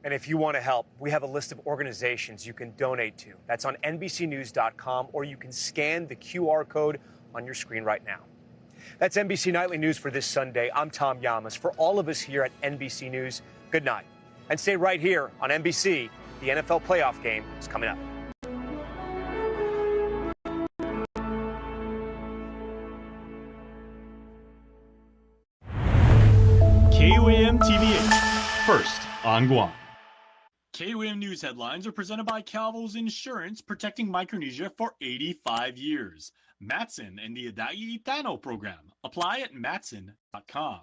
And if you want to help, we have a list of organizations you can donate to. That's on NBCnews.com, or you can scan the QR code on your screen right now. That's NBC Nightly News for this Sunday. I'm Tom Llamas. For all of us here at NBC News, good night. And stay right here on NBC. The NFL playoff game is coming up. KUAM TV8, first on Guam. KUAM News headlines are presented by Calvo's Insurance, protecting Micronesia for 85 years. Matson and the Adagi Itano program. Apply at matson.com.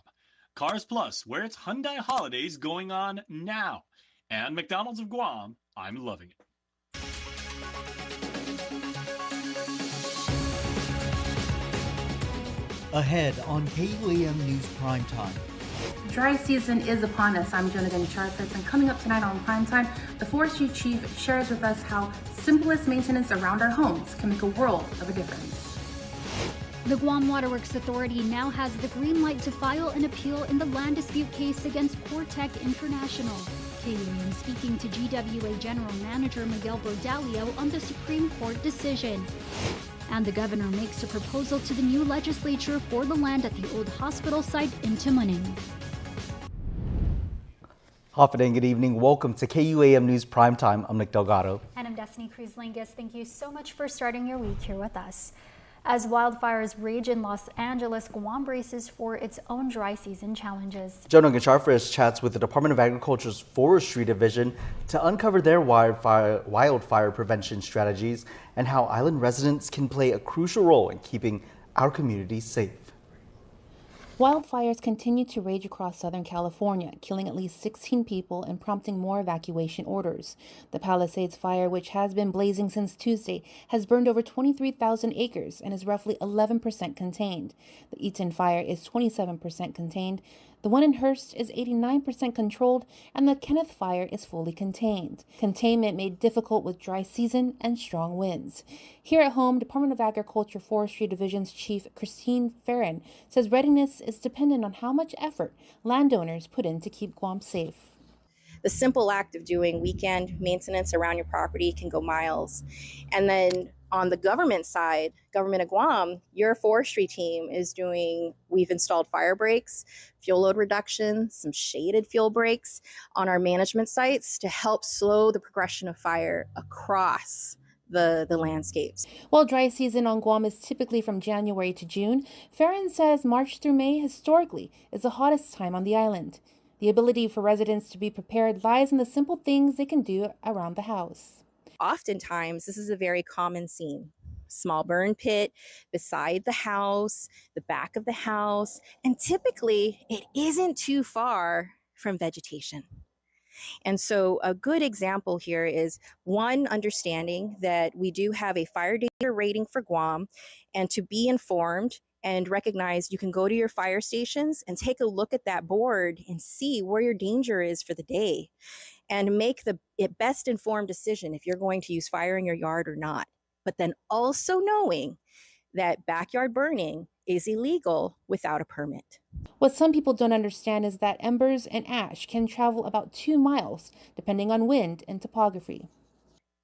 Cars Plus, where it's Hyundai holidays going on now. And McDonald's of Guam, I'm loving it. Ahead on KUAM News Primetime. Dry season is upon us. I'm Jonah Charfitz, and coming up tonight on Primetime, the Forestry Chief shares with us how simplest maintenance around our homes can make a world of a difference. The Guam Waterworks Authority now has the green light to file an appeal in the land dispute case against Cortec International. KUAM speaking to GWA General Manager Miguel Bordalio on the Supreme Court decision. And the governor makes a proposal to the new legislature for the land at the old hospital site in Timoning. Hafid, good evening. Welcome to KUAM News Primetime. I'm Nick Delgado. And I'm Destiny Cruz-Lingus. Thank you so much for starting your week here with us. As wildfires rage in Los Angeles, Guam braces for its own dry season challenges. Jonah Gacharfris chats with the Department of Agriculture's Forestry Division to uncover their wildfire prevention strategies and how island residents can play a crucial role in keeping our communities safe. Wildfires continue to rage across Southern California, killing at least 16 people and prompting more evacuation orders. The Palisades fire, which has been blazing since Tuesday, has burned over 23,000 acres and is roughly 11% contained. The Eaton fire is 27% contained. The one in Hearst is 89% controlled, and the Kenneth fire is fully contained. Containment made difficult with dry season and strong winds. Here at home, Department of Agriculture Forestry Division's Chief Christine Farron says readiness is dependent on how much effort landowners put in to keep Guam safe. The simple act of doing weekend maintenance around your property can go miles. And then on the government side, government of Guam, your forestry team is we've installed fire breaks, fuel load reduction, some shaded fuel breaks on our management sites to help slow the progression of fire across the landscapes. While dry season on Guam is typically from January to June, Farron says March through May historically is the hottest time on the island. The ability for residents to be prepared lies in the simple things they can do around the house. Oftentimes, this is a very common scene. Small burn pit beside the house, the back of the house, and typically it isn't too far from vegetation. And so a good example here is one, understanding that we do have a fire danger rating for Guam, and to be informed and recognize you can go to your fire stations and take a look at that board and see where your danger is for the day and make the best informed decision if you're going to use fire in your yard or not. But then also knowing that backyard burning is illegal without a permit. What some people don't understand is that embers and ash can travel about 2 miles, depending on wind and topography.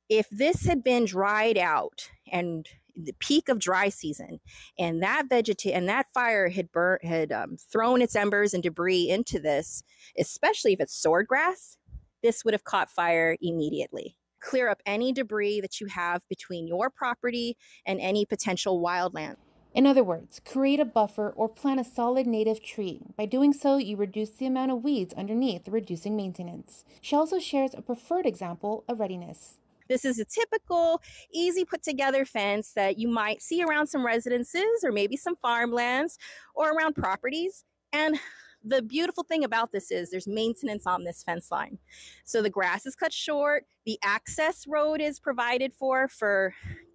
If this had been dried out and the peak of dry season, and that fire had thrown its embers and debris into this, especially if it's swordgrass, this would have caught fire immediately. Clear up any debris that you have between your property and any potential wildland. In other words, create a buffer or plant a solid native tree. By doing so, you reduce the amount of weeds underneath, reducing maintenance. She also shares a preferred example of readiness. This is a typical, easy put together fence that you might see around some residences or maybe some farmlands or around properties. And the beautiful thing about this is there's maintenance on this fence line. So the grass is cut short, the access road is provided for,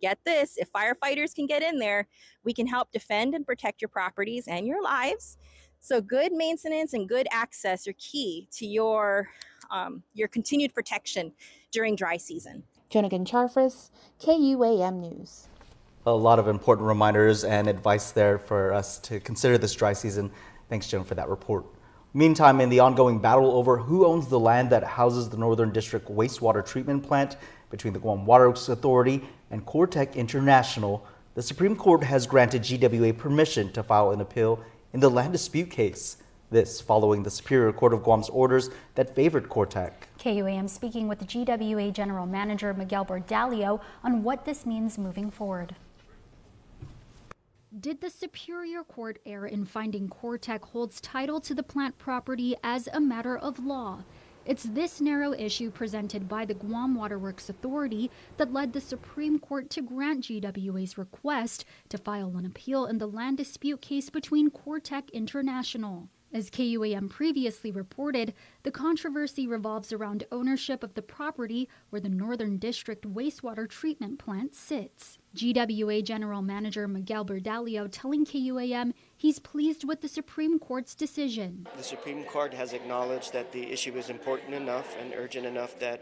get this, if firefighters can get in there, we can help defend and protect your properties and your lives. So good maintenance and good access are key to your continued protection during dry season. Jonagan Charfris, KUAM News. A lot of important reminders and advice there for us to consider this dry season. Thanks, Joan, for that report. Meantime, in the ongoing battle over who owns the land that houses the Northern District wastewater treatment plant between the Guam Water Works Authority and Cortec International, the Supreme Court has granted GWA permission to file an appeal in the land dispute case. This following the Superior Court of Guam's orders that favored Cortec. KUAM speaking with the GWA General Manager Miguel Bordalio on what this means moving forward. Did the Superior Court err in finding Cortec holds title to the plant property as a matter of law? It's this narrow issue presented by the Guam Water Works Authority that led the Supreme Court to grant GWA's request to file an appeal in the land dispute case between Cortec International. As KUAM previously reported, the controversy revolves around ownership of the property where the Northern District wastewater treatment plant sits. GWA General Manager Miguel Bordalio telling KUAM he's pleased with the Supreme Court's decision. The Supreme Court has acknowledged that the issue is important enough and urgent enough that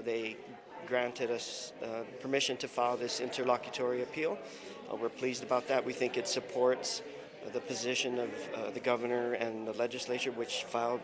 they granted us permission to file this interlocutory appeal. We're pleased about that. We think it supports the position of the governor and the legislature, which filed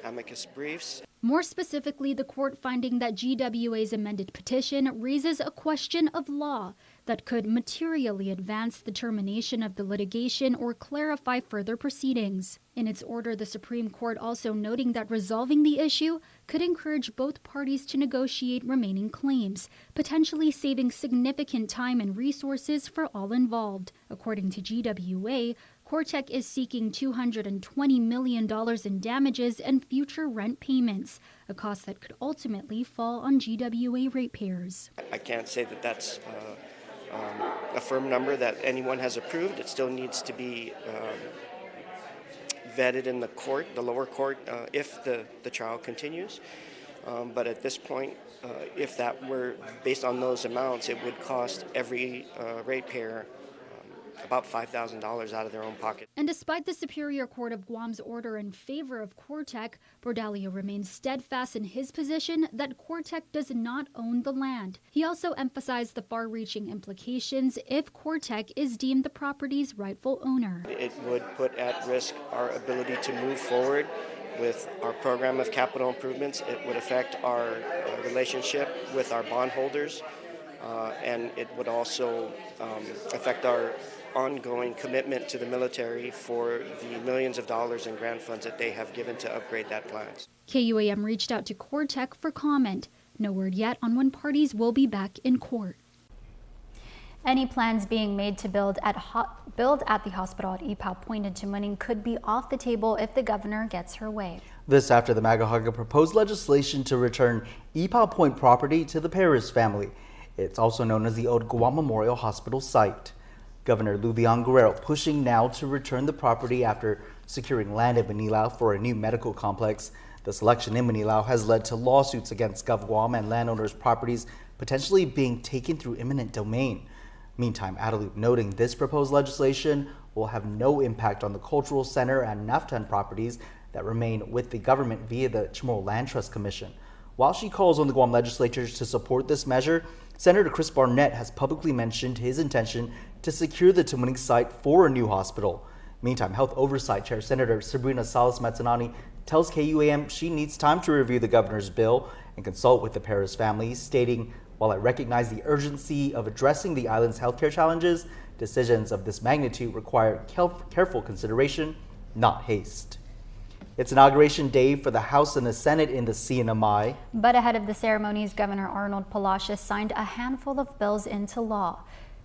amicus briefs. More specifically, the court finding that GWA's amended petition raises a question of law that could materially advance the termination of the litigation or clarify further proceedings. In its order, the Supreme Court also noting that resolving the issue could encourage both parties to negotiate remaining claims, potentially saving significant time and resources for all involved. According to GWA, Cortec is seeking $220 million in damages and future rent payments, a cost that could ultimately fall on GWA ratepayers. I can't say that that's a firm number that anyone has approved. It still needs to be vetted in the court, the lower court, if the trial continues. But at this point, if that were based on those amounts, it would cost every ratepayer about $5,000 out of their own pocket. And despite the Superior Court of Guam's order in favor of Cortec, Bordalio remains steadfast in his position that Cortec does not own the land. He also emphasized the far-reaching implications if Cortec is deemed the property's rightful owner. It would put at risk our ability to move forward with our program of capital improvements. It would affect our relationship with our bondholders, and it would also affect our ongoing commitment to the military for the millions of dollars in grant funds that they have given to upgrade that plant. KUAM reached out to Cortec for comment. No word yet on when parties will be back in court. Any plans being made to build at the hospital at Ipoh Point in Tamuning could be off the table if the governor gets her way. This after the Magahaga proposed legislation to return Ipoh Point property to the Perez family. It's also known as the old Guam Memorial Hospital site. Governor Luvian Guerrero pushing now to return the property after securing land in Manilao for a new medical complex. The selection in Manilao has led to lawsuits against GovGuam and landowners' properties potentially being taken through eminent domain. Meantime, Adelup noting this proposed legislation will have no impact on the Cultural Center and Naftan properties that remain with the government via the Chamorro Land Trust Commission. While she calls on the Guam legislators to support this measure, Senator Chris Barnett has publicly mentioned his intention to secure the Tamuning site for a new hospital. Meantime, Health Oversight Chair Senator Sabrina Salas-Matanani tells KUAM she needs time to review the governor's bill and consult with the Perez family, stating, "While I recognize the urgency of addressing the island's healthcare challenges, decisions of this magnitude require careful consideration, not haste." It's Inauguration Day for the House and the Senate in the CNMI. But ahead of the ceremonies, Governor Arnold Palacios signed a handful of bills into law.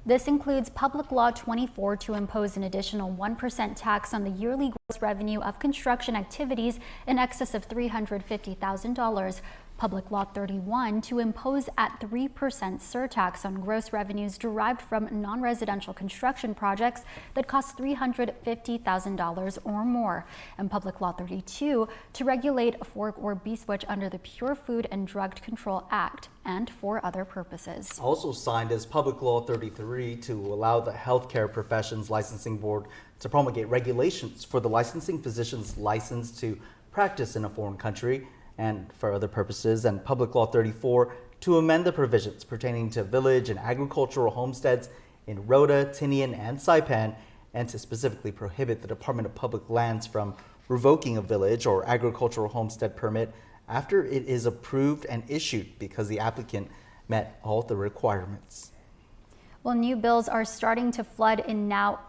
This includes Public Law 24 to impose an additional 1% tax on the yearly gross revenue of construction activities in excess of $350,000. Public Law 31 to impose at 3% surtax on gross revenues derived from non-residential construction projects that cost $350,000 or more. And Public Law 32 to regulate a fork or B-switch under the Pure Food and Drug Control Act and for other purposes. Also signed is Public Law 33 to allow the Healthcare Professions Licensing Board to promulgate regulations for the licensing physician's license to practice in a foreign country and for other purposes, and Public Law 34 to amend the provisions pertaining to village and agricultural homesteads in Rota, Tinian, and Saipan, and to specifically prohibit the Department of Public Lands from revoking a village or agricultural homestead permit after it is approved and issued because the applicant met all the requirements. Well, new bills are starting to flood in now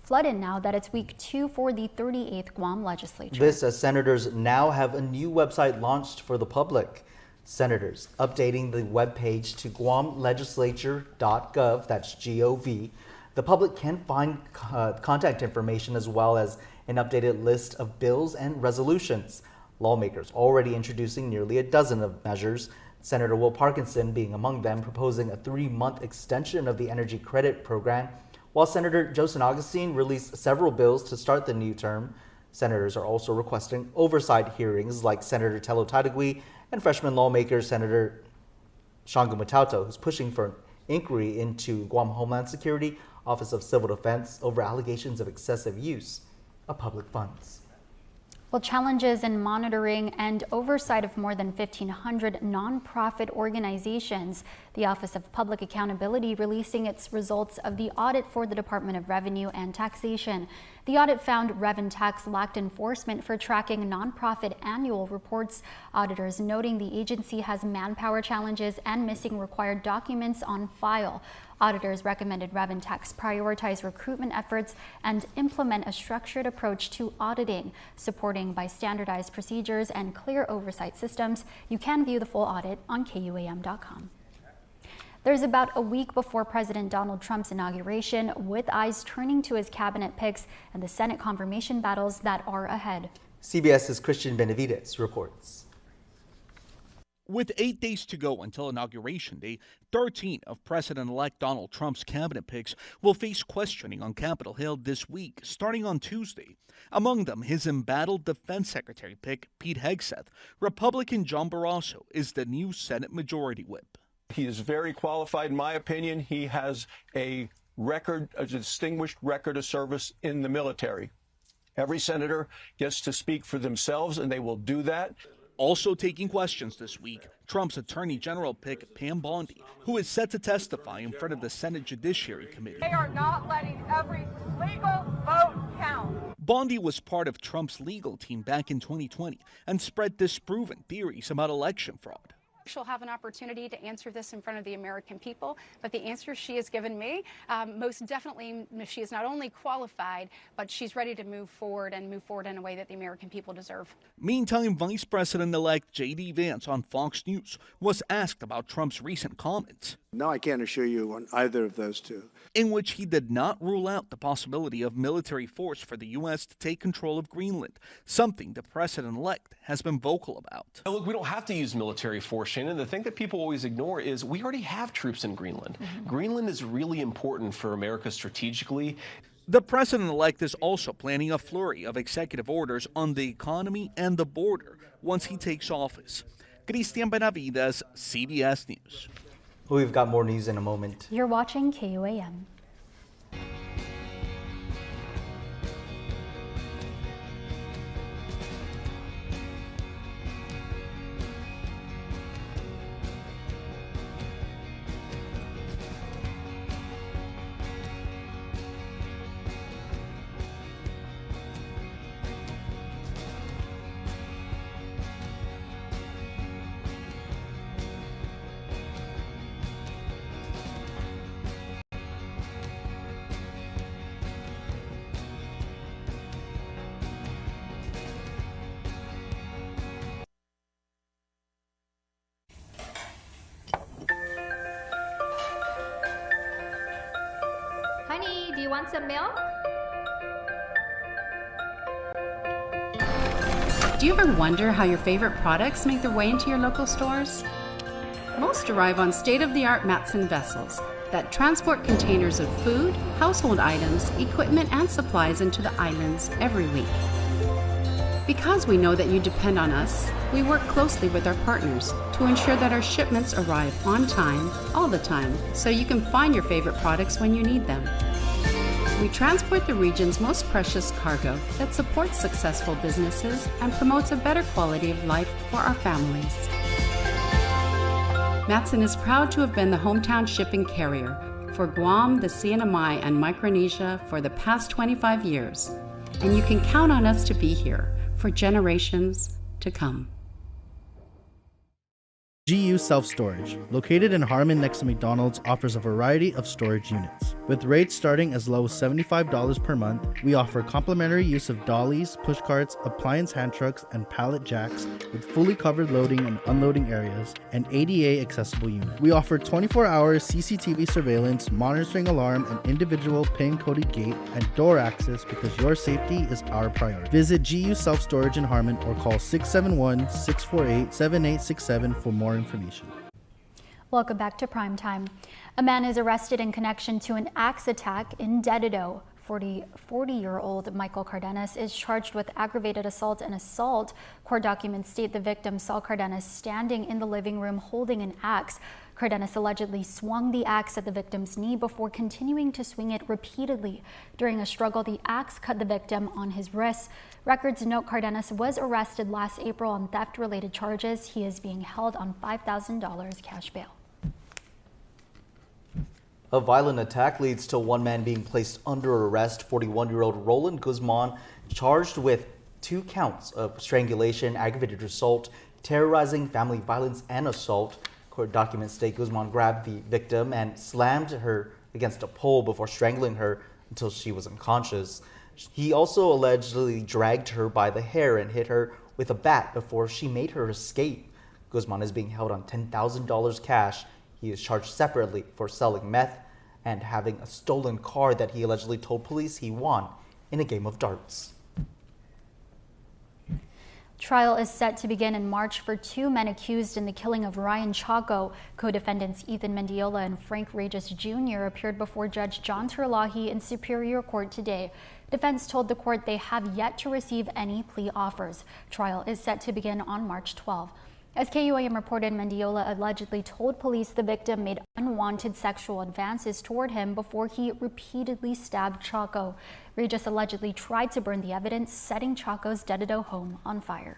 that it's week 2 for the 38th Guam legislature. This as senators now have a new website launched for the public. Senators updating the webpage to guamlegislature.gov, that's G-O-V. The public can find contact information as well as an updated list of bills and resolutions. Lawmakers already introducing nearly a dozen of measures, Senator Will Parkinson being among them, proposing a 3-month extension of the energy credit program, while Senator Josen Augustine released several bills to start the new term. Senators are also requesting oversight hearings like Senator Telo Taitagui and freshman lawmaker Senator Shangu Matauto, who's pushing for an inquiry into Guam Homeland Security, Office of Civil Defense over allegations of excessive use of public funds. Well, challenges in monitoring and oversight of more than 1,500 nonprofit organizations. The Office of Public Accountability releasing its results of the audit for the Department of Revenue and Taxation. The audit found Reventax lacked enforcement for tracking nonprofit annual reports. Auditors noting the agency has manpower challenges and missing required documents on file. Auditors recommended Reventax prioritize recruitment efforts and implement a structured approach to auditing, supporting by standardized procedures and clear oversight systems. You can view the full audit on KUAM.com. There's about a week before President Donald Trump's inauguration, with eyes turning to his cabinet picks and the Senate confirmation battles that are ahead. CBS's Christian Benavides reports. With 8 days to go until Inauguration Day, 13 of President-elect Donald Trump's cabinet picks will face questioning on Capitol Hill this week, starting on Tuesday. Among them, his embattled Defense Secretary pick, Pete Hegseth. Republican John Barrasso is the new Senate Majority Whip. He is very qualified, in my opinion. He has a distinguished record of service in the military. Every senator gets to speak for themselves, and they will do that. Also taking questions this week, Trump's Attorney General pick, Pam Bondi, who is set to testify in front of the Senate Judiciary Committee. They are not letting every legal vote count. Bondi was part of Trump's legal team back in 2020 and spread disproven theories about election fraud. She'll have an opportunity to answer this in front of the American people, but the answer she has given me, most definitely she is not only qualified, but she's ready to move forward in a way that the American people deserve. Meantime, Vice President-elect J.D. Vance on Fox News was asked about Trump's recent comments. No, I can't assure you on either of those two. In which he did not rule out the possibility of military force for the U.S. to take control of Greenland, something the president-elect has been vocal about. Look, we don't have to use military force, Shannon. The thing that people always ignore is we already have troops in Greenland. Greenland is really important for America strategically. The president-elect is also planning a flurry of executive orders on the economy and the border once he takes office. Christian Benavides, CBS News. We've got more news in a moment. You're watching KUAM. Honey, do you want some milk? Do you ever wonder how your favorite products make their way into your local stores? Most arrive on state-of-the-art Matson vessels that transport containers of food, household items, equipment, and supplies into the islands every week. Because we know that you depend on us, we work closely with our partners to ensure that our shipments arrive on time, all the time, so you can find your favorite products when you need them. We transport the region's most precious cargo that supports successful businesses and promotes a better quality of life for our families. Matson is proud to have been the hometown shipping carrier for Guam, the CNMI, and Micronesia for the past 25 years, and you can count on us to be here for for generations to come. GU Self-Storage, located in Harmon next to McDonald's, offers a variety of storage units. With rates starting as low as $75 per month, we offer complimentary use of dollies, push carts, appliance hand trucks, and pallet jacks with fully covered loading and unloading areas and ADA accessible units. We offer 24-hour CCTV surveillance, monitoring alarm, and individual pin-coded gate and door access because your safety is our priority. Visit GU Self-Storage in Harmon or call 671-648-7867 for more information. Welcome back to Primetime. A man is arrested in connection to an axe attack in Dedido. 40-year-old Michael Cardenas is charged with aggravated assault and assault. Court documents state the victim saw Cardenas standing in the living room holding an axe. Cardenas allegedly swung the axe at the victim's knee before continuing to swing it repeatedly. During a struggle, the axe cut the victim on his wrist. Records note Cardenas was arrested last April on theft-related charges. He is being held on $5,000 cash bail. A violent attack leads to one man being placed under arrest. 41-year-old Roland Guzman charged with 2 counts of strangulation, aggravated assault, terrorizing, family violence, and assault. Court documents state Guzman grabbed the victim and slammed her against a pole before strangling her until she was unconscious. He also allegedly dragged her by the hair and hit her with a bat before she made her escape. Guzman is being held on $10,000 cash. He is charged separately for selling meth and having a stolen car that he allegedly told police he won in a game of darts. Trial is set to begin in March for 2 men accused in the killing of Ryan Chaco. Co-defendants Ethan Mendiola and Frank Regis Jr. appeared before Judge John Terlahi in Superior Court today. Defense told the court they have yet to receive any plea offers. Trial is set to begin on March 12. As KUAM reported, Mendiola allegedly told police the victim made unwanted sexual advances toward him before he repeatedly stabbed Chaco. Regis allegedly tried to burn the evidence, setting Chaco's Dedido home on fire.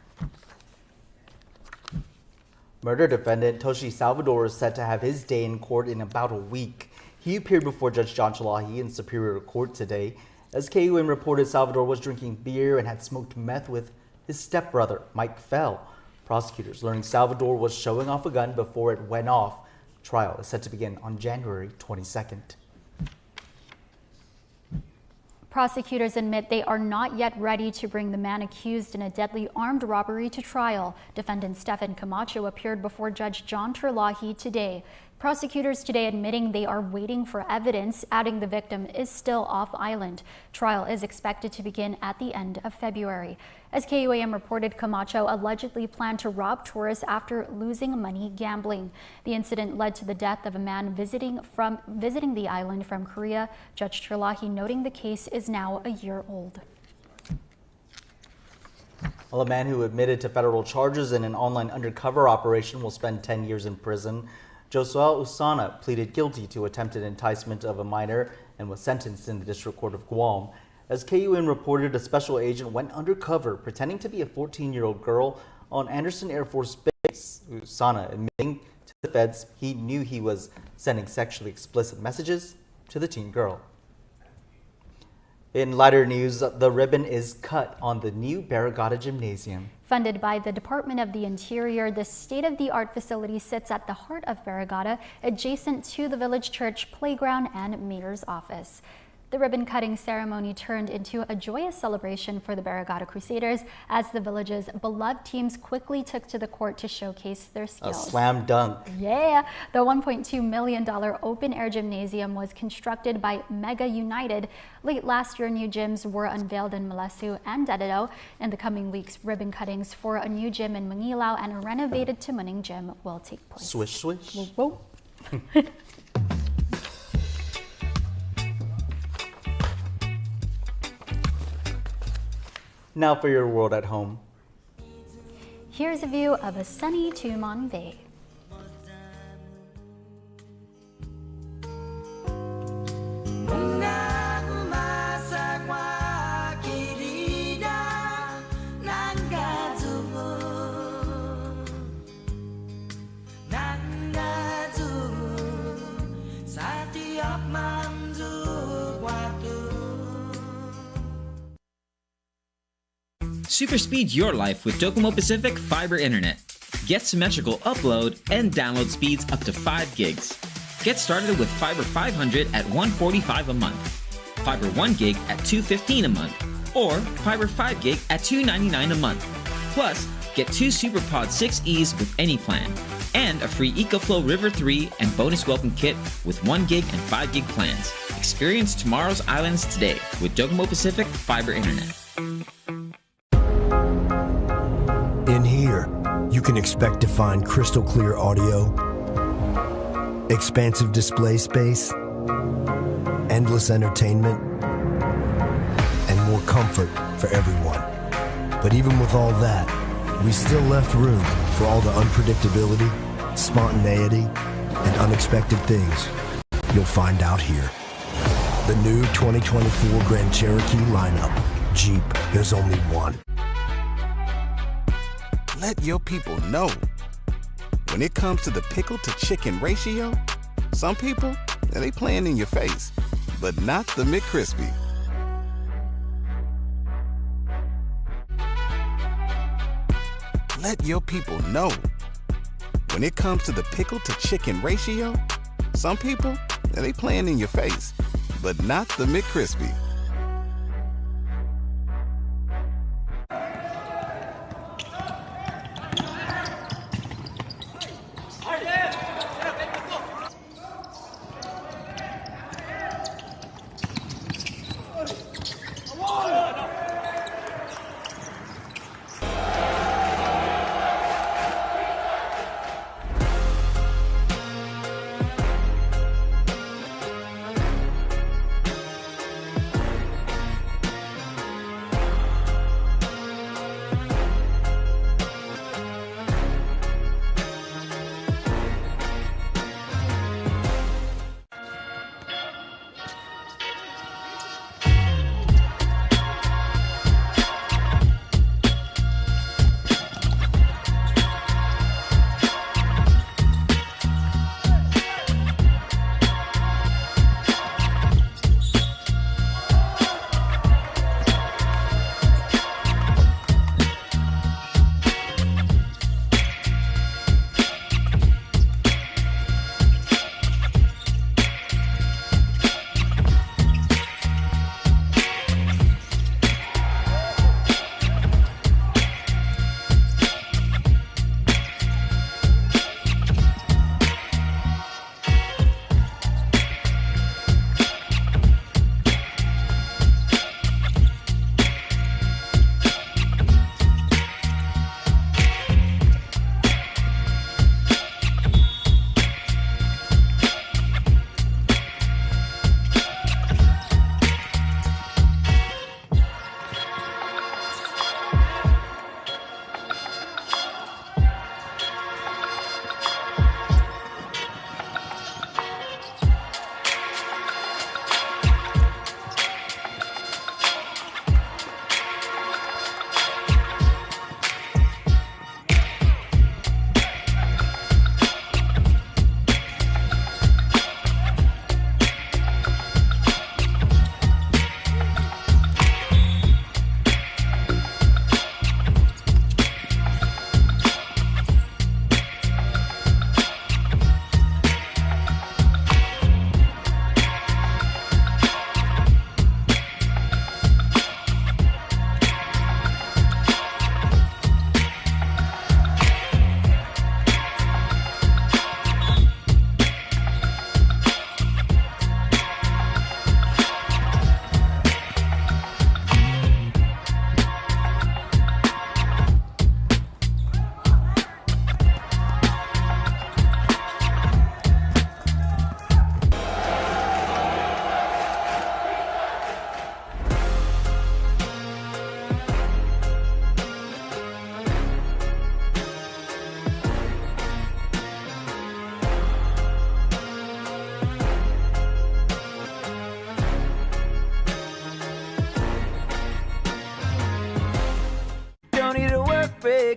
Murder defendant Toshi Salvador is set to have his day in court in about a week. He appeared before Judge John Terlahi in Superior Court today. As KUAM reported, Salvador was drinking beer and had smoked meth with his stepbrother, Mike Fell. Prosecutors learning Salvador was showing off a gun before it went off. Trial is set to begin on January 22nd. Prosecutors admit they are not yet ready to bring the man accused in a deadly armed robbery to trial. Defendant Stephen Camacho appeared before Judge John Terlahi today. Prosecutors today admitting they are waiting for evidence, adding the victim is still off island. Trial is expected to begin at the end of February. As KUAM reported, Camacho allegedly planned to rob tourists after losing money gambling. The incident led to the death of a man visiting the island from Korea. Judge Terlahi noting the case is now a year old. Well, a man who admitted to federal charges in an online undercover operation will spend 10 years in prison. Josuel Usana pleaded guilty to attempted enticement of a minor and was sentenced in the District Court of Guam. As KUAM reported, a special agent went undercover pretending to be a 14-year-old girl on Anderson Air Force Base. Usana admitting to the feds he knew he was sending sexually explicit messages to the teen girl. In lighter news, the ribbon is cut on the new Barrigada Gymnasium. Funded by the Department of the Interior, this state-of-the-art facility sits at the heart of Barrigada, adjacent to the village church, playground, and mayor's office. The ribbon-cutting ceremony turned into a joyous celebration for the Barrigada Crusaders as the village's beloved teams quickly took to the court to showcase their skills. A slam dunk. Yeah! The $1.2 million open-air gymnasium was constructed by Mega United. Late last year, new gyms were unveiled in Malasu and Dedido. In the coming weeks, ribbon cuttings for a new gym in Mangilao and a renovated Tumuning gym will take place. Swish, swish. Whoa, whoa. Now for your world at home. Here's a view of a sunny Tumon Bay. Superspeed your life with Docomo Pacific Fiber Internet. Get symmetrical upload and download speeds up to 5 gigs. Get started with Fiber 500 at $145 a month, Fiber 1 gig at $215 a month, or Fiber 5 gig at $299 a month. Plus, get 2 SuperPod 6Es with any plan, and a free EcoFlow River 3 and bonus welcome kit with 1 gig and 5 gig plans. Experience tomorrow's islands today with Docomo Pacific Fiber Internet. In here, you can expect to find crystal clear audio, expansive display space, endless entertainment, and more comfort for everyone. But even with all that, we still left room for all the unpredictability, spontaneity, and unexpected things you'll find out here. The new 2024 Grand Cherokee lineup. Jeep, there's only one. Let your people know. When it comes to the pickle to chicken ratio, some people, they playing in your face, but not the McCrispy. Let your people know. When it comes to the pickle to chicken ratio, some people, they playing in your face, but not the McCrispy.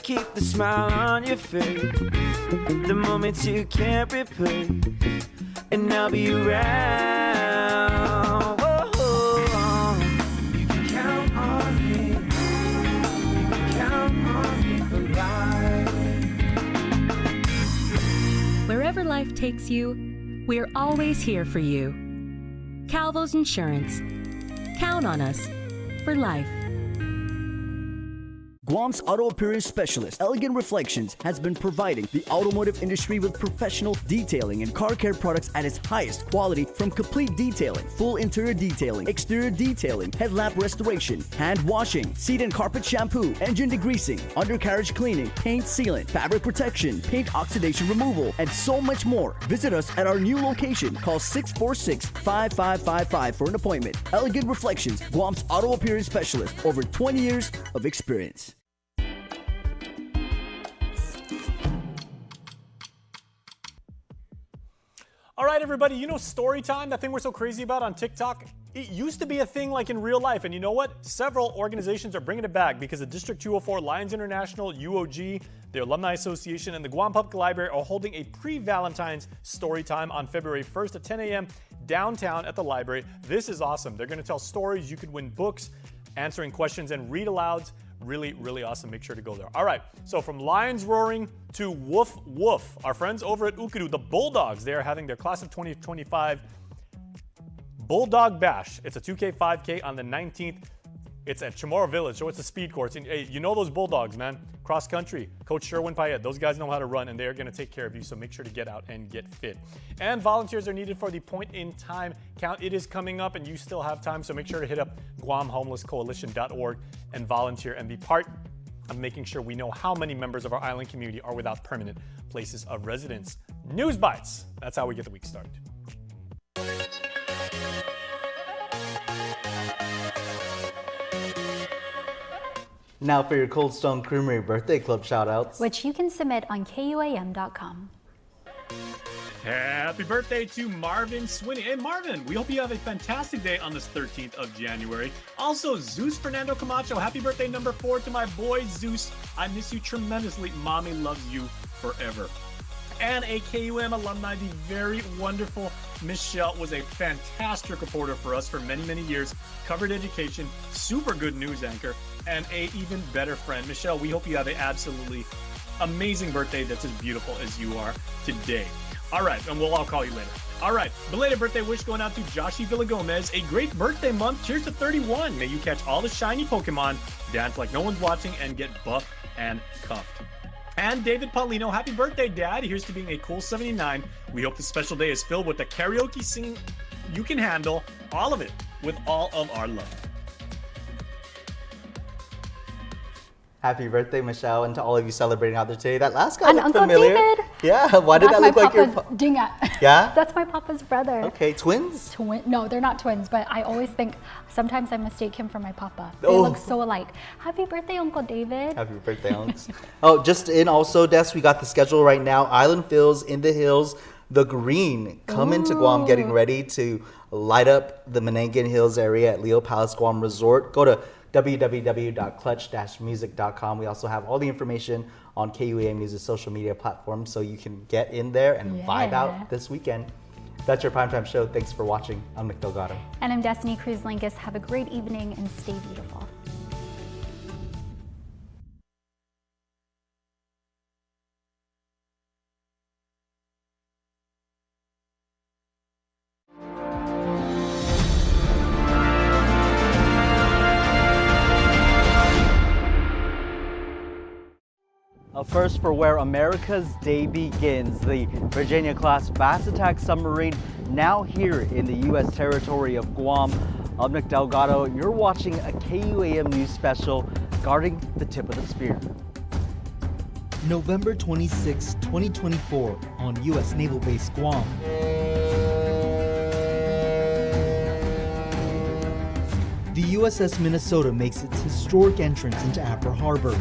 Keep the smile on your face, the moments you can't replace, and I'll be around. Whoa, you can count on me. life takes you, we're always here for you. Calvo's Insurance. Count on us for life. Guam's auto appearance specialist, Elegant Reflections, has been providing the automotive industry with professional detailing and car care products at its highest quality, from complete detailing, full interior detailing, exterior detailing, headlamp restoration, hand washing, seat and carpet shampoo, engine degreasing, undercarriage cleaning, paint sealant, fabric protection, paint oxidation removal, and so much more. Visit us at our new location. Call 646-5555 for an appointment. Elegant Reflections, Guam's auto appearance specialist, over 20 years of experience. All right, everybody, you know story time, that thing we're so crazy about on TikTok? It used to be a thing like in real life, and you know what? Several organizations are bringing it back because the District 204, Lions International, UOG, the Alumni Association, and the Guam Public Library are holding a pre-Valentine's story time on February 1st at 10 a.m. downtown at the library. This is awesome. They're going to tell stories. You could win books, answering questions, and read alouds. Really, really awesome. Make sure to go there. All right, so from lions roaring to woof woof, our friends over at Ukudu, the Bulldogs, they are having their class of 2025 Bulldog Bash. It's a 2K, 5K on the 19th. It's at Chamorro Village, so it's a speed course. And hey, you know those Bulldogs, man. Cross country, Coach Sherwin Payette, those guys know how to run, and they're going to take care of you, so make sure to get out and get fit. And volunteers are needed for the point-in-time count. It is coming up, and you still have time, so make sure to hit up GuamHomelessCoalition.org and volunteer and be part of making sure we know how many members of our island community are without permanent places of residence. News Bites. That's how we get the week started. Now for your Cold Stone Creamery Birthday Club shoutouts, which you can submit on KUAM.com. Happy birthday to Marvin Swinney. Hey, Marvin, we hope you have a fantastic day on this 13th of January. Also, Zeus Fernando Camacho, happy birthday number 4 to my boy Zeus. I miss you tremendously. Mommy loves you forever. And a KUM alumni, the very wonderful Michelle, was a fantastic reporter for us for many, many years. Covered education, super good news anchor, and a even better friend. Michelle, we hope you have an absolutely amazing birthday that's as beautiful as you are today. All right, and we'll all call you later. All right, belated birthday wish going out to Joshie Villagomez. A great birthday month. Cheers to 31. May you catch all the shiny Pokemon, dance like no one's watching, and get buffed and cuffed. And David Paulino, happy birthday, Dad. Here's to being a cool 79. We hope this special day is filled with the karaoke singing you can handle, all of it, with all of our love. Happy birthday, Michelle, and to all of you celebrating out there today. That last guy And looked Uncle familiar. David. Yeah, why did that look like your... Dinga. Yeah? That's my papa's brother. Okay, twins? No, they're not twins, but I always think, sometimes I mistake him for my papa. They Oh. look so alike. Happy birthday, Uncle David. Happy birthday, Alex. Oh, just in also, Des, we got the schedule right now. Island Phil's in the Hills, the Green, coming to Guam, getting ready to light up the Menangan Hills area at Leo Palace Guam Resort. Go to www.clutch-music.com. We also have all the information on KUAM News' social media platforms, so you can get in there and vibe out this weekend. That's your Primetime Show. Thanks for watching. I'm Nick Delgado. And I'm Destiny Cruz-Lingus. Have a great evening and stay beautiful. First, for where America's day begins, the Virginia-class fast attack submarine now here in the U.S. territory of Guam. I'm Nick Delgado. You're watching a KUAM News special, Guarding the Tip of the Spear. November 26, 2024, on U.S. Naval Base Guam. The USS Minnesota makes its historic entrance into Apra Harbor.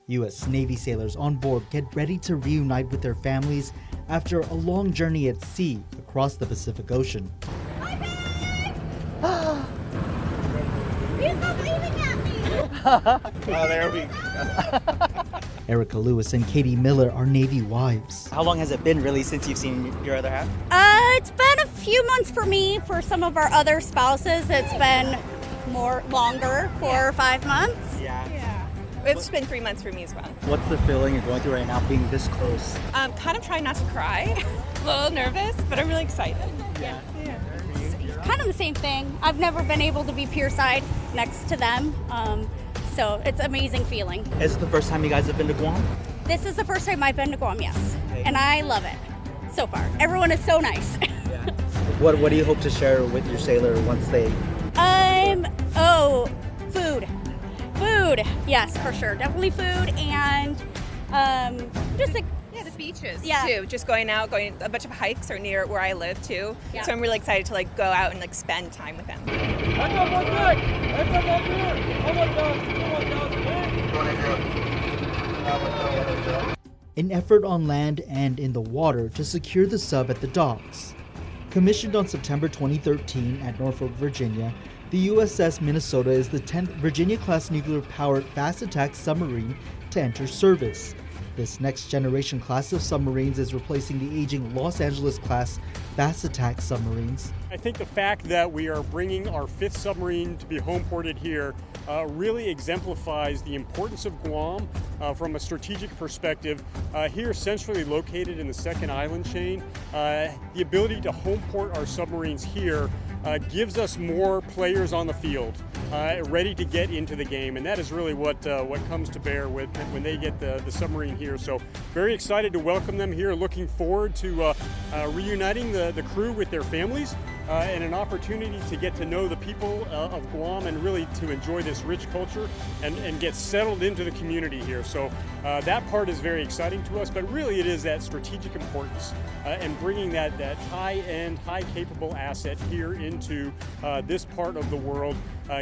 U.S. Navy sailors on board get ready to reunite with their families after a long journey at sea across the Pacific Ocean. He's not waving at me! Oh, there we go. Erica Lewis and Katie Miller are Navy wives. How long has it been really since you've seen your other half? It's been a few months for me. For some of our other spouses, it's been longer, 4 or 5 months. Yeah. It's been 3 months for me as well. What's the feeling you're going through right now being this close? Kind of trying not to cry. A little nervous, but I'm really excited. Yeah. Kind of the same thing. I've never been able to be pierside next to them, so it's an amazing feeling. Is it the first time you guys have been to Guam? This is the first time I've been to Guam, yes, and I love it so far. Everyone is so nice. What do you hope to share with your sailor once they... Food, yes, for sure. Definitely food, and just like... Yeah, the beaches, Yeah. too. Just going a bunch of hikes are near where I live, too. Yeah. So I'm really excited to, go out and, spend time with them. An effort on land and in the water to secure the sub at the docks. Commissioned on September 2013 at Norfolk, Virginia, the USS Minnesota is the 10th Virginia-class nuclear-powered fast attack submarine to enter service. This next-generation class of submarines is replacing the aging Los Angeles-class fast attack submarines. I think the fact that we are bringing our 5th submarine to be home ported here really exemplifies the importance of Guam from a strategic perspective. Here, centrally located in the second island chain, the ability to home port our submarines here gives us more players on the field ready to get into the game, and that is really what comes to bear when they get the submarine here. So very excited to welcome them here, looking forward to reuniting the crew with their families and an opportunity to get to know the people of Guam and really to enjoy this rich culture and get settled into the community here. So that part is very exciting to us, but really it is that strategic importance and bringing that high-end, high-capable asset here into this part of the world,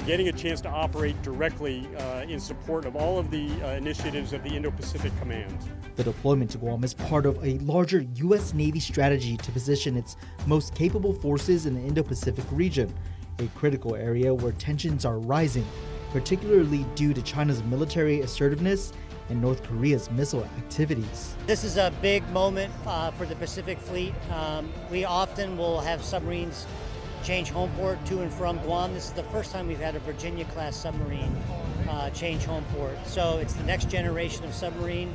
getting a chance to operate directly in support of all of the initiatives of the Indo-Pacific Command. The deployment to Guam is part of a larger U.S. Navy strategy to position its most capable forces in the Indo-Pacific region, a critical area where tensions are rising, particularly due to China's military assertiveness and North Korea's missile activities. This is a big moment for the Pacific Fleet. We often will have submarines change home port to and from Guam. This is the first time we've had a Virginia-class submarine change home port. So it's the next generation of submarine,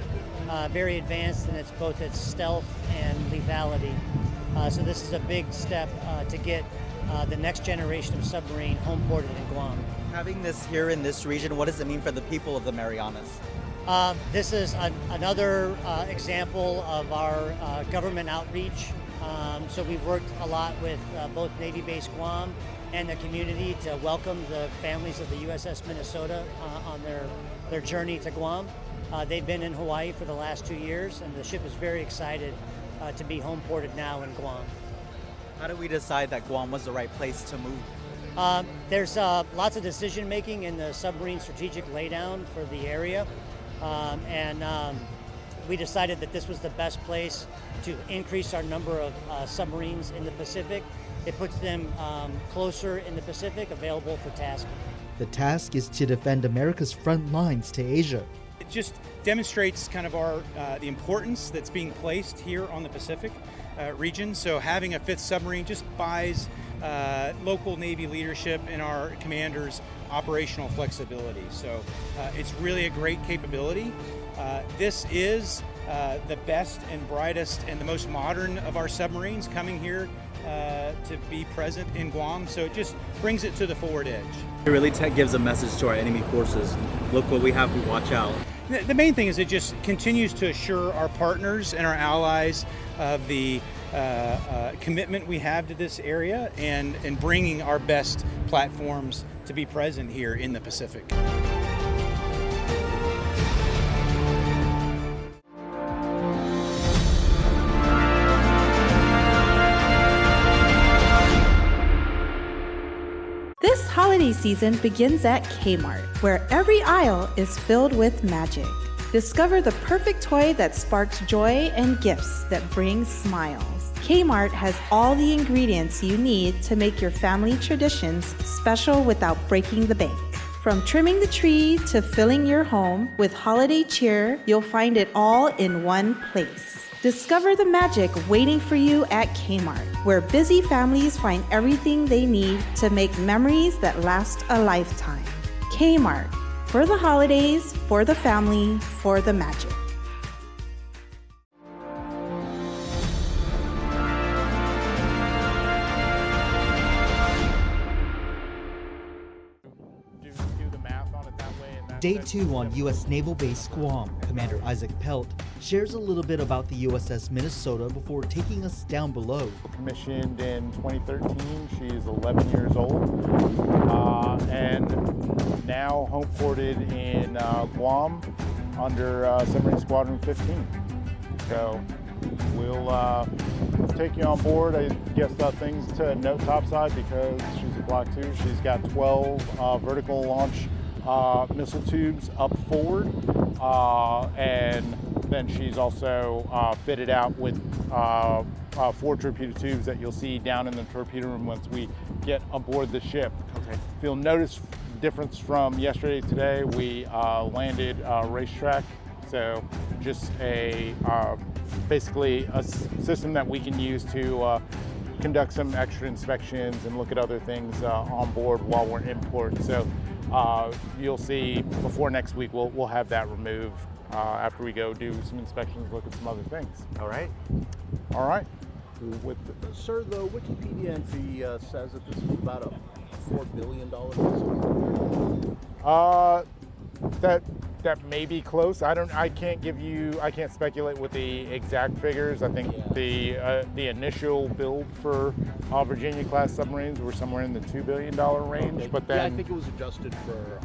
very advanced in both its stealth and lethality. So this is a big step to get the next generation of submarine home ported in Guam. Having this here in this region, what does it mean for the people of the Marianas? This is another example of our government outreach. So we've worked a lot with both Navy Base Guam and the community to welcome the families of the USS Minnesota on their journey to Guam. They've been in Hawaii for the last 2 years, and the ship is very excited to be home ported now in Guam. How do we decide that Guam was the right place to move? There's lots of decision making in the submarine strategic laydown for the area, and we decided that this was the best place to increase our number of submarines in the Pacific. It puts them closer in the Pacific, available for tasking. The task is to defend America's front lines to Asia. It just demonstrates kind of the importance that's being placed here on the Pacific region. So having a 5th submarine just buys local Navy leadership and our commanders operational flexibility. So it's really a great capability. This is the best and brightest and the most modern of our submarines coming here to be present in Guam. So it just brings it to the forward edge. It really gives a message to our enemy forces. Look what we have, we watch out. The main thing is it just continues to assure our partners and our allies of the commitment we have to this area and bringing our best platforms to be present here in the Pacific. This holiday season begins at Kmart, where every aisle is filled with magic. Discover the perfect toy that sparks joy and gifts that bring smiles. Kmart has all the ingredients you need to make your family traditions special without breaking the bank. From trimming the tree to filling your home with holiday cheer, you'll find it all in one place. Discover the magic waiting for you at Kmart, where busy families find everything they need to make memories that last a lifetime. Kmart, For the holidays, for the family, for the magic. Day 2 on U.S. Naval Base Guam, Commander Isaac Pelt shares a little bit about the USS Minnesota before taking us down below. Commissioned in 2013, she's 11 years old, and now home ported in Guam under Submarine Squadron 15. So we'll take you on board. I guess things to note topside because she's a Block 2. She's got 12 vertical launch missile tubes up forward, and then she's also fitted out with 4 torpedo tubes that you'll see down in the torpedo room once we get aboard the ship. Okay. If you'll notice difference from yesterday to today, we landed racetrack, so just a basically a system that we can use to conduct some extra inspections and look at other things on board while we're in port. So you'll see before next week we'll have that removed after we go do some inspections, look at some other things. All right. All right. Sir, the Wikipedia entry says that this is about a $4 billion business. That may be close. I can't speculate with the exact figures. I think the initial build for Virginia class submarines were somewhere in the $2 billion range. Okay. But then I think it was adjusted for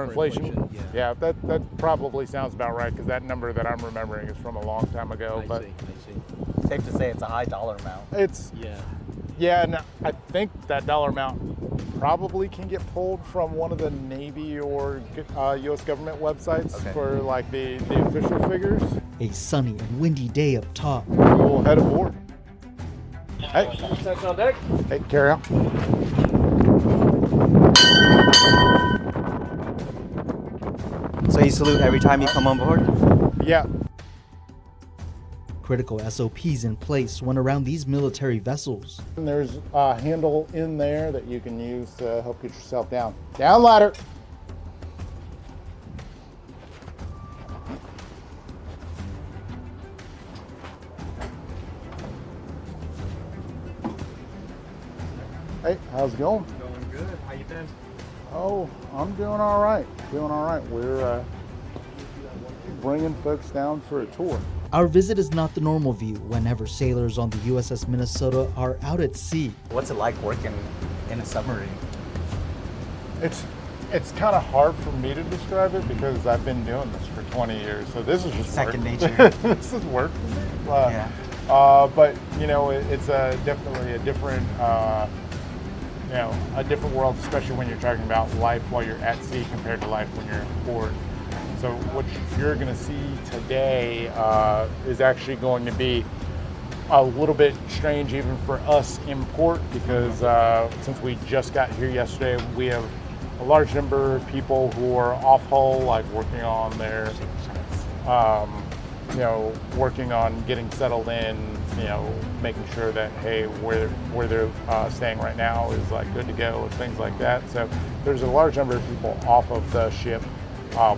inflation. Yeah, that probably sounds about right because that number that I'm remembering is from a long time ago. I see. Safe to say it's a high dollar amount. Yeah, and I think that dollar amount probably can get pulled from one of the Navy or U.S. government websites for like the official figures. A sunny and windy day up top. We'll head aboard. Hey. Section on deck. Hey, carry on. So you salute every time you come on board? Yeah. Critical SOPs in place when around these military vessels. And there's a handle in there that you can use to help get yourself down. Down ladder. Hey, how's it going? Going good. How you been? Oh, I'm doing all right. Doing all right. We're bringing folks down for a tour. Our visit is not the normal view whenever sailors on the USS Minnesota are out at sea. What's it like working in a submarine? It's kind of hard for me to describe it because I've been doing this for 20 years. So this is just second work. nature. This is work for me. But you know, it's definitely a different a different world, especially when you're talking about life while you're at sea compared to life when you're in port. So what you're going to see today is actually going to be a little bit strange even for us in port because since we just got here yesterday, we have a large number of people who are off hull, like working on their, working on getting settled in, making sure that, hey, where they're staying right now is like good to go and things like that. So there's a large number of people off of the ship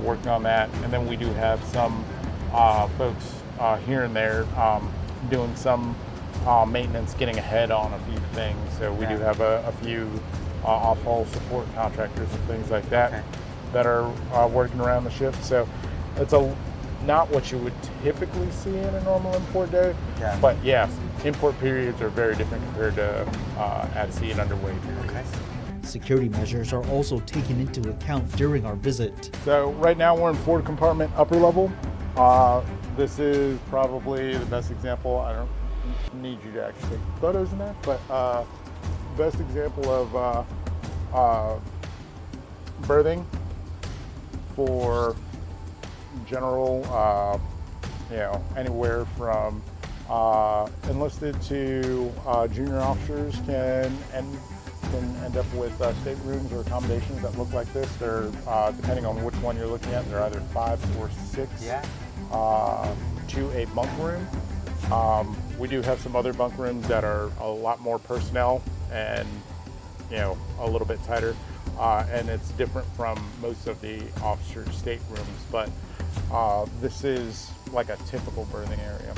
working on that, and then we do have some folks here and there doing some maintenance, getting ahead on a few things. So we do have a few off-hull support contractors and things like that that are working around the ship. So it's not what you would typically see in a normal import day, but yes, import periods are very different compared to at sea and underway periods. Security measures are also taken into account during our visit. So right now we're in forward compartment upper level. This is probably the best example. I don't need you to actually take photos in that, but best example of berthing for general, anywhere from enlisted to junior officers can end up with staterooms or accommodations that look like this. They're, depending on which one you're looking at, they're either 5 or 6 to a bunk room. We do have some other bunk rooms that are a lot more personnel and, a little bit tighter. and it's different from most of the officer staterooms, but this is like a typical berthing area.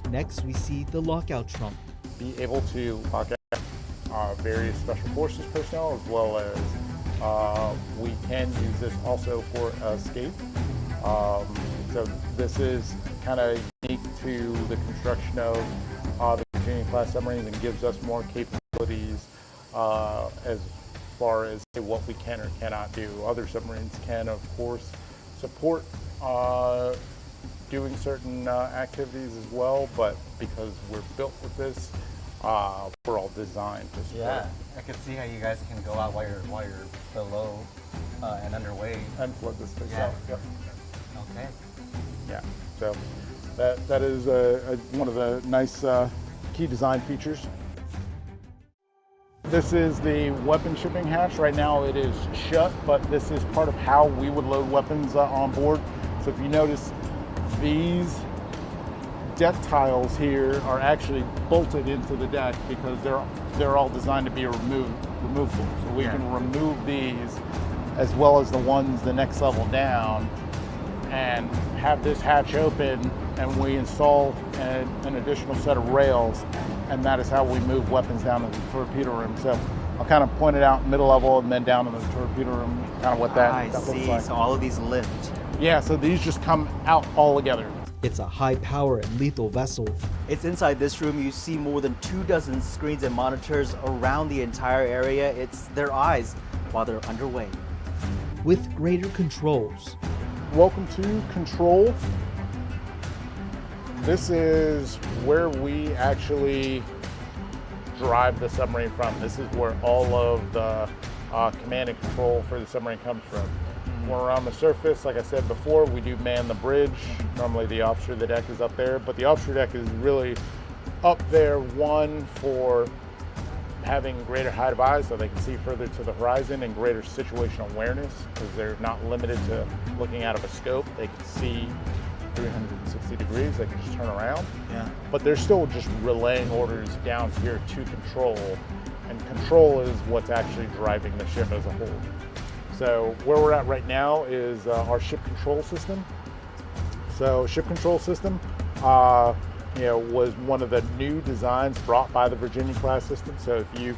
Next, we see the lockout trunk. Be able to lock out various special forces personnel, as well as we can use this also for escape. So this is kind of unique to the construction of the Virginia-class submarines and gives us more capabilities as far as what we can or cannot do. Other submarines can, of course, support doing certain activities as well, but because we're built with this, we're all designed to support. Yeah, I can see how you guys can go out while you're below and underway. And flood this thing Yeah. out. Yep. Okay. Yeah, so that is one of the nice key design features. This is the weapon shipping hatch. Right now it is shut, but this is part of how we would load weapons on board. So if you notice, these deck tiles here are actually bolted into the deck because they're all designed to be removable. So we can remove these as well as the ones the next level down and have this hatch open, and we install an additional set of rails, and that is how we move weapons down to the torpedo room. So I'll kind of point it out middle level and then down to the torpedo room, kind of what that looks like. So all of these lift. Yeah, so these just come out all together. It's a high power and lethal vessel. It's inside this room. You see more than 24 screens and monitors around the entire area. It's their eyes while they're underway. With greater controls. Welcome to control. This is where we actually drive the submarine from. This is where all of the command and control for the submarine comes from. When we're on the surface, like I said before, we do man the bridge. Normally the officer of the deck is up there, but the officer deck is really up there, one, for having greater height of eyes so they can see further to the horizon, and greater situational awareness because they're not limited to looking out of a scope. They can see 360 degrees, they can just turn around. Yeah. But they're still just relaying orders down here to control, and control is what's actually driving the ship as a whole. So where we're at right now is our ship control system. So ship control system was one of the new designs brought by the Virginia-class system. So if you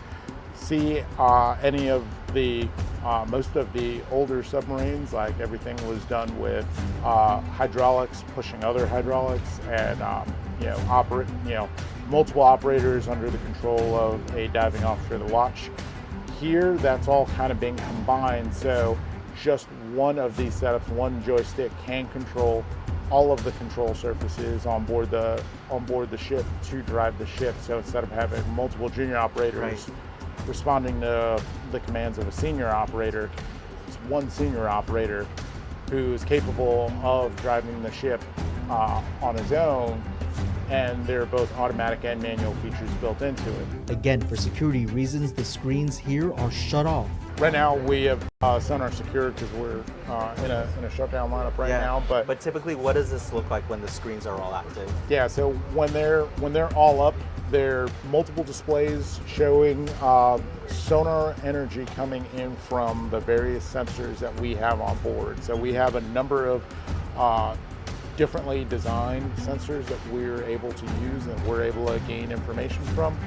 see any of the, most of the older submarines, like everything was done with hydraulics pushing other hydraulics, and multiple operators under the control of a diving officer of the watch. Here, that's all kind of being combined. So just one of these setups, one joystick, can control all of the control surfaces on board the ship to drive the ship. So instead of having multiple junior operators responding to the commands of a senior operator, it's one senior operator who is capable of driving the ship on his own, and there are both automatic and manual features built into it. Again, for security reasons, the screens here are shut off. Right now we have sonar secured because we're in a shutdown lineup right now. But typically, what does this look like when the screens are all active? Yeah, so when they're all up, there are multiple displays showing sonar energy coming in from the various sensors that we have on board. So we have a number of differently designed sensors that we're able to use and we're able to gain information from.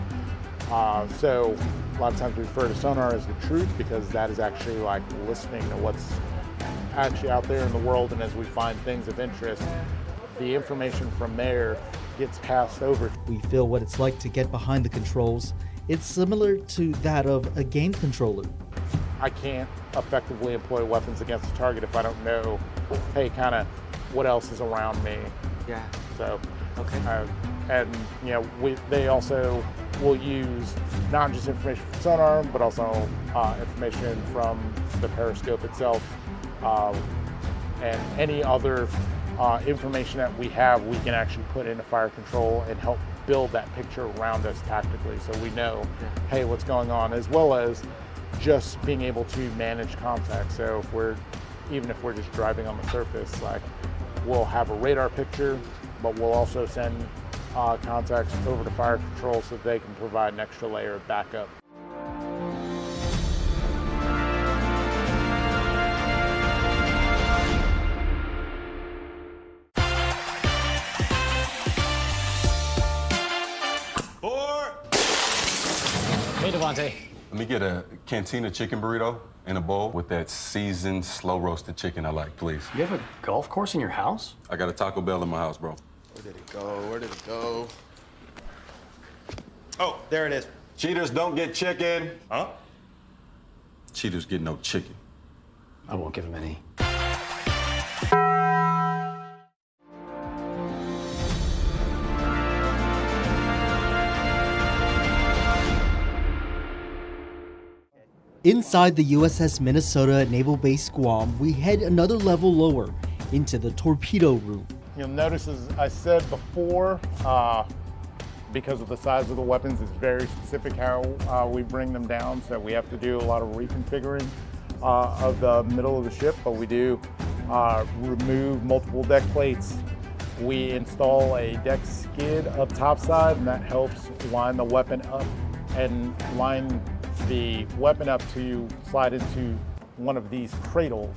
So a lot of times we refer to sonar as the truth, because that is actually like listening to what's actually out there in the world, and as we find things of interest, the information from there gets passed over. We feel what it's like to get behind the controls. It's similar to that of a game controller. I can't effectively employ weapons against a target if I don't know, hey, kind of what else is around me. Yeah. So, okay. And they also will use not just information from sonar, but also information from the periscope itself, and any other information that we have, we can actually put into fire control and help build that picture around us tactically, so we know, hey, what's going on, as well as just being able to manage contact. So even if we're just driving on the surface, like, we'll have a radar picture, but we'll also send contacts over to fire control so they can provide an extra layer of backup. Levante. Let me get a cantina chicken burrito in a bowl with that seasoned, slow-roasted chicken I like, please. You have a golf course in your house? I got a Taco Bell in my house, bro. Where did it go? Where did it go? Oh, there it is. Cheaters don't get chicken. Huh? Cheaters get no chicken. I won't give him any. Inside the USS Minnesota at Naval Base Guam, we head another level lower into the torpedo room. You'll notice, as I said before, because of the size of the weapons, it's very specific how we bring them down. So we have to do a lot of reconfiguring of the middle of the ship, but we do remove multiple deck plates. We install a deck skid up topside, and that helps line the weapon up and line the weapon up to slide into one of these cradles.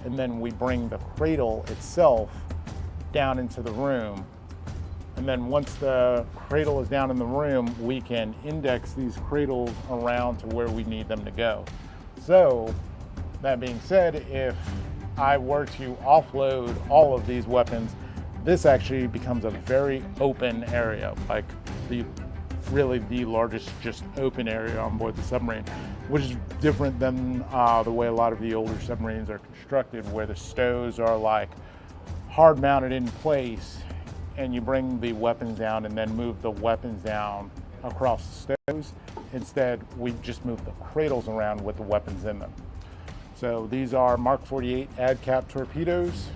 And then we bring the cradle itself down into the room. And then once the cradle is down in the room, we can index these cradles around to where we need them to go. So, that being said, if I were to offload all of these weapons, this actually becomes a very open area, like really the largest just open area on board the submarine, which is different than the way a lot of the older submarines are constructed, where the stows are like hard mounted in place, and you bring the weapons down and then move the weapons down across the stows. Instead, we just move the cradles around with the weapons in them. So these are Mark 48 ad-cap torpedoes.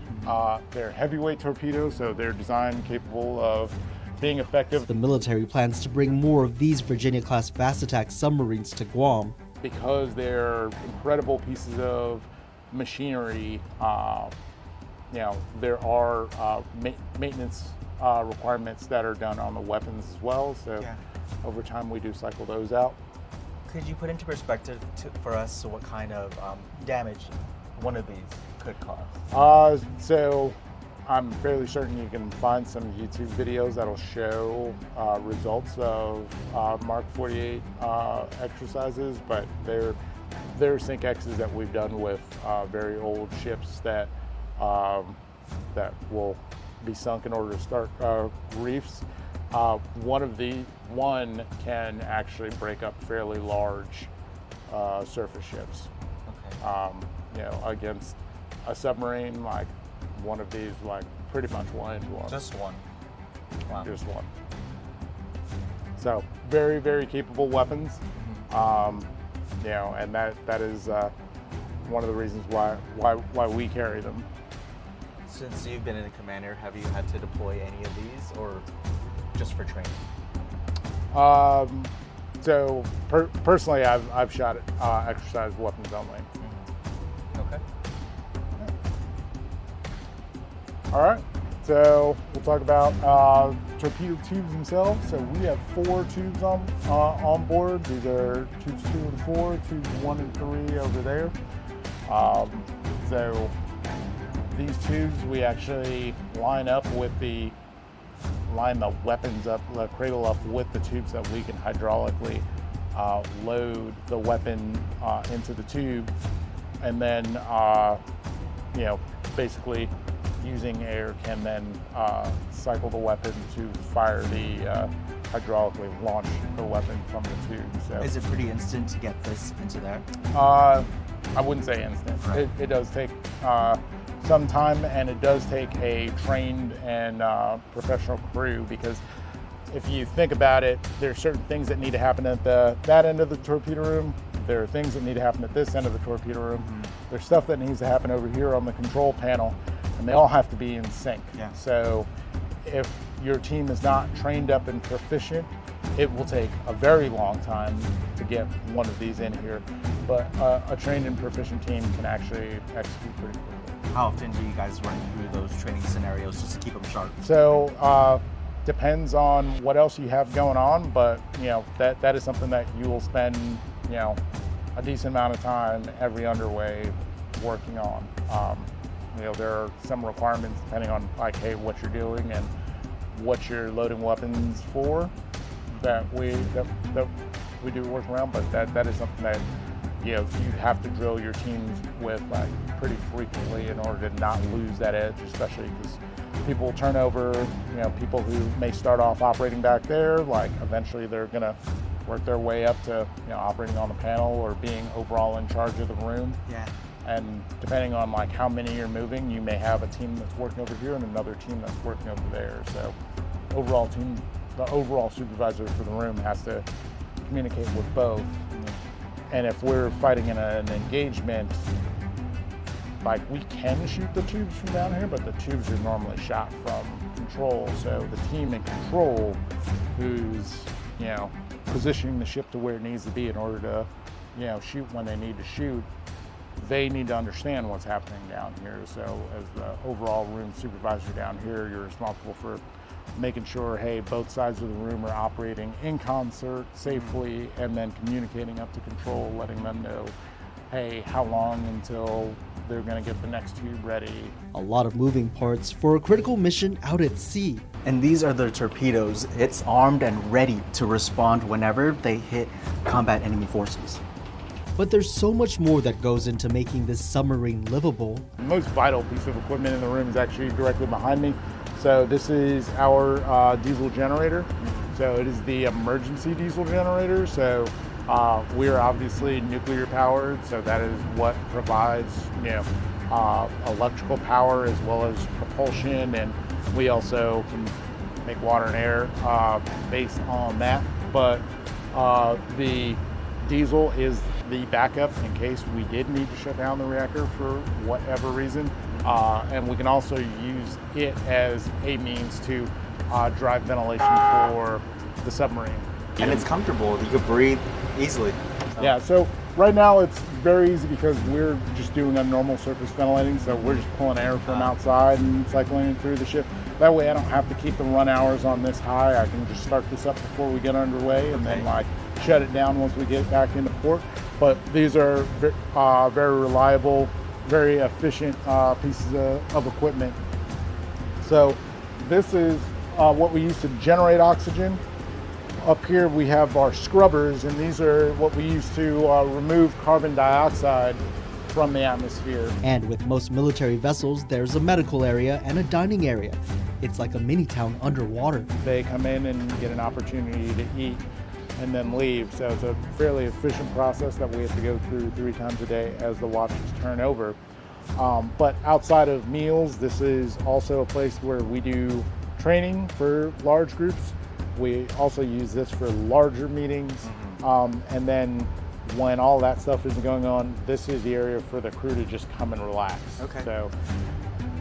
They're heavyweight torpedoes, so they're designed capable of being effective. The military plans to bring more of these Virginia-class fast attack submarines to Guam. Because they're incredible pieces of machinery, there are maintenance requirements that are done on the weapons as well. So over time we do cycle those out. Could you put into perspective for us what kind of damage one of these could cause? So I'm fairly certain you can find some YouTube videos that'll show results of Mark 48 exercises, but they're sink X's that we've done with very old ships that will be sunk in order to start reefs. One can actually break up fairly large surface ships. Okay. Against a submarine, like one of these, like pretty much one into one. Just one. Wow. Just one. So very, very capable weapons. And that is one of the reasons why we carry them. Since you've been in a commander, have you had to deploy any of these, or just for training? So personally, I've shot exercise weapons only. Okay. All right. So we'll talk about torpedo tubes themselves. So we have 4 tubes on board. These are tubes 2 and 4, tubes 1 and 3 over there. So these tubes we actually line the weapons up, the cradle up with the tubes that we can hydraulically load the weapon into the tube, and then basically using air can then cycle the weapon to fire the hydraulically launch the weapon from the tube. So is it pretty instant to get this into there? I wouldn't say instant. Right. It does take some time, and it does take a trained and professional crew, because if you think about it, there are certain things that need to happen at that end of the torpedo room. There are things that need to happen at this end of the torpedo room. Mm-hmm. There's stuff that needs to happen over here on the control panel, and they all have to be in sync. Yeah. So if your team is not trained up and proficient, it will take a very long time to get one of these in here. But a trained and proficient team can actually execute pretty quickly. How often do you guys run through those training scenarios just to keep them sharp? So depends on what else you have going on, but that is something that you will spend a decent amount of time every underway working on. There are some requirements depending on what you're doing and what you're loading weapons for that we do work around, but that is something that, you know, you have to drill your teams with like pretty frequently in order to not lose that edge, especially because people will turn over, you know, people who may start off operating back there, like eventually they're gonna work their way up to, you know, operating on the panel or being overall in charge of the room. Yeah. And depending on like how many you're moving, you may have a team that's working over here and another team that's working over there. So overall team, the overall supervisor for the room has to communicate with both. And if we're fighting in an engagement, like we can shoot the tubes from down here, but the tubes are normally shot from control. So the team in control who's, you know, positioning the ship to where it needs to be in order to, you know, shoot when they need to shoot, they need to understand what's happening down here. So as the overall room supervisor down here, you're responsible for making sure, hey, both sides of the room are operating in concert safely, and then communicating up to control, letting them know, hey, how long until they're going to get the next tube ready. A lot of moving parts for a critical mission out at sea. And these are the torpedoes. It's armed and ready to respond whenever they hit combat enemy forces. But there's so much more that goes into making this submarine livable. The most vital piece of equipment in the room is actually directly behind me. So this is our diesel generator. So it is the emergency diesel generator. So we're obviously nuclear powered, so that is what provides, you know, electrical power as well as propulsion, and we also can make water and air based on that. But the diesel is the backup in case we did need to shut down the reactor for whatever reason, and we can also use it as a means to drive ventilation for the submarine. And it's comfortable, you can breathe easily. Yeah, so right now it's very easy because we're just doing a normal surface ventilating, so we're just pulling air from outside and cycling it through the ship. That way I don't have to keep the run hours on this high. I can just start this up before we get underway and then like shut it down once we get back into port. But these are very reliable, very efficient pieces of equipment. So this is what we use to generate oxygen. Up here we have our scrubbers, and these are what we use to remove carbon dioxide from the atmosphere. And with most military vessels, there's a medical area and a dining area. It's like a mini town underwater. They come in and get an opportunity to eat and then leave. So it's a fairly efficient process that we have to go through 3 times a day as the watches turn over. But outside of meals, this is also a place where we do training for large groups. We also use this for larger meetings. And then when all that stuff isn't going on, this is the area for the crew to just come and relax. Okay. So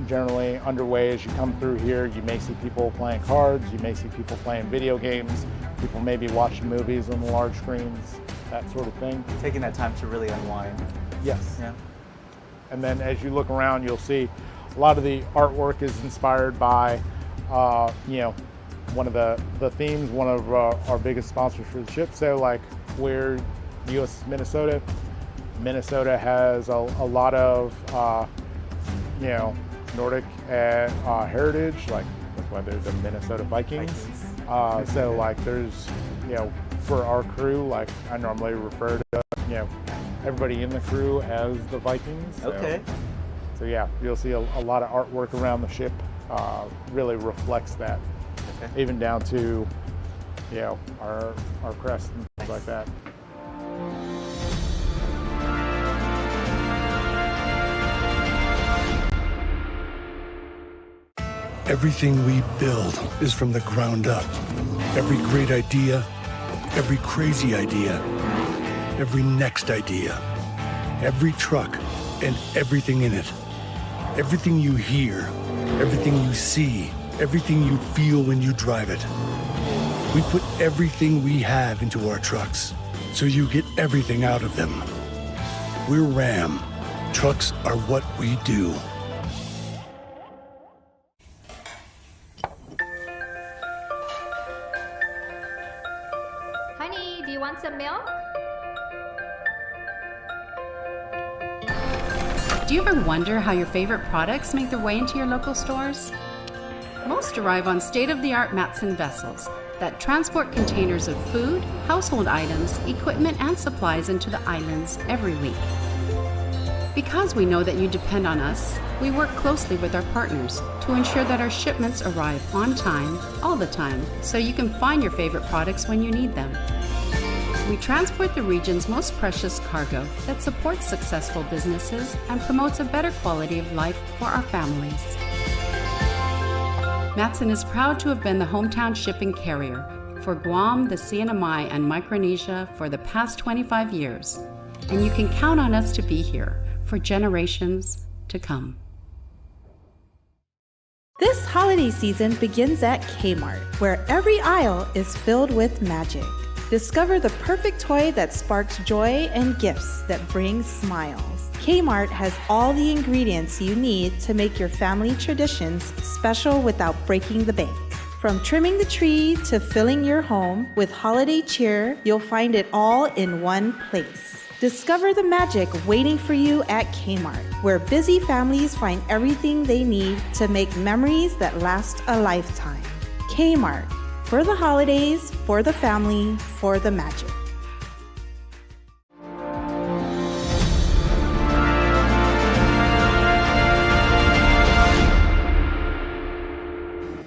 generally underway as you come through here, you may see people playing cards, you may see people playing video games, people may be watching movies on the large screens, that sort of thing. Taking that time to really unwind. Yes. Yeah. And then as you look around, you'll see a lot of the artwork is inspired by, you know, one of the themes, one of our biggest sponsors for the ship. So like we're USS Minnesota. Minnesota has a lot of, you know, Nordic heritage, like that's why they're the Minnesota Vikings. So like there's, you know, for our crew, like I normally refer to, you know, everybody in the crew as the Vikings. So, Okay. So yeah, you'll see a lot of artwork around the ship really reflects that. Okay. Even down to, you know, our crest and things like that. Everything we build is from the ground up. Every great idea, every crazy idea, every next idea, every truck and everything in it. Everything you hear, everything you see, everything you feel when you drive it. We put everything we have into our trucks, so you get everything out of them. We're Ram. Trucks are what we do. Honey, do you want some milk? Do you ever wonder how your favorite products make their way into your local stores? Most arrive on state-of-the-art Matson vessels, that transport containers of food, household items, equipment, and supplies into the islands every week. Because we know that you depend on us, we work closely with our partners to ensure that our shipments arrive on time, all the time, so you can find your favorite products when you need them. We transport the region's most precious cargo that supports successful businesses and promotes a better quality of life for our families. Matson is proud to have been the hometown shipping carrier for Guam, the CNMI, and Micronesia for the past 25 years, and you can count on us to be here for generations to come. This holiday season begins at Kmart, where every aisle is filled with magic. Discover the perfect toy that sparks joy and gifts that bring smiles. Kmart has all the ingredients you need to make your family traditions special without breaking the bank. From trimming the tree to filling your home with holiday cheer, you'll find it all in one place. Discover the magic waiting for you at Kmart, where busy families find everything they need to make memories that last a lifetime. Kmart, for the holidays, for the family, for the magic.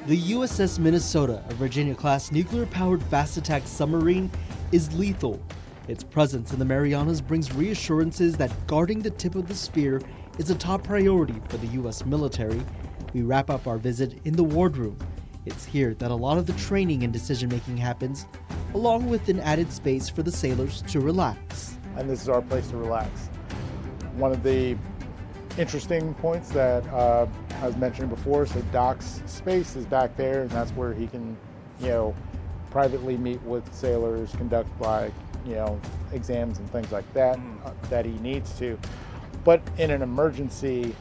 The USS Minnesota, a Virginia-class nuclear-powered fast-attack submarine, is lethal. Its presence in the Marianas brings reassurances that guarding the tip of the spear is a top priority for the U.S. military. We wrap up our visit in the wardroom. It's here that a lot of the training and decision-making happens, along with an added space for the sailors to relax. And this is our place to relax. One of the interesting points that I was mentioning before, so Doc's space is back there, and that's where he can, privately meet with sailors, conduct exams and things like that that he needs to. But in an emergency,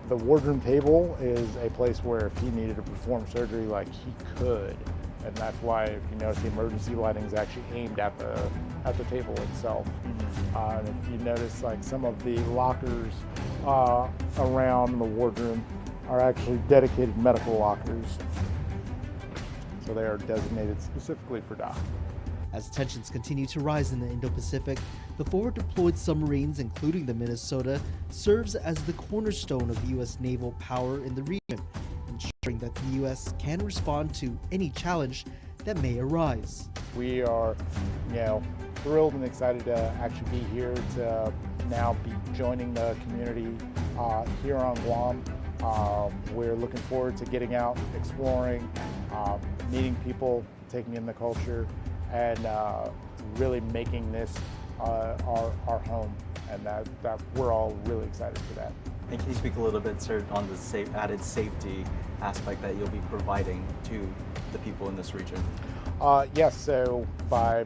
the wardroom table is a place where if he needed to perform surgery, he could. And that's why, if you notice, the emergency lighting is actually aimed at the table itself. And if you notice, some of the lockers around the wardroom are actually dedicated medical lockers. So they are designated specifically for Doc. As tensions continue to rise in the Indo-Pacific, the forward-deployed submarines, including the Minnesota, serves as the cornerstone of U.S. naval power in the region, ensuring that the U.S. can respond to any challenge that may arise. We are, thrilled and excited to actually be here to now be joining the community here on Guam. We're looking forward to getting out, exploring, meeting people, taking in the culture, and really making this our home, and that we're all really excited for that. And can you speak a little bit, sir, on the added safety aspect that you'll be providing to the people in this region? Yes, so by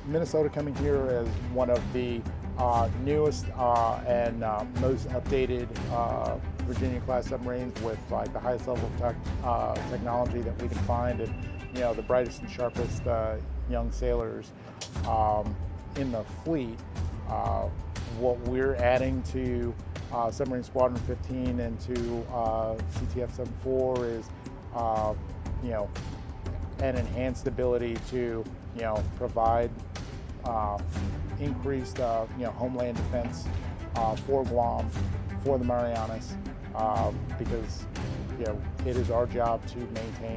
Minnesota coming here as one of the newest and most updated Virginia-class submarines with the highest level of technology that we can find, and the brightest and sharpest young sailors in the fleet. What we're adding to Submarine Squadron 15 and to CTF-74 is, an enhanced ability to, provide increased, homeland defense for Guam, for the Marianas, because, it is our job to maintain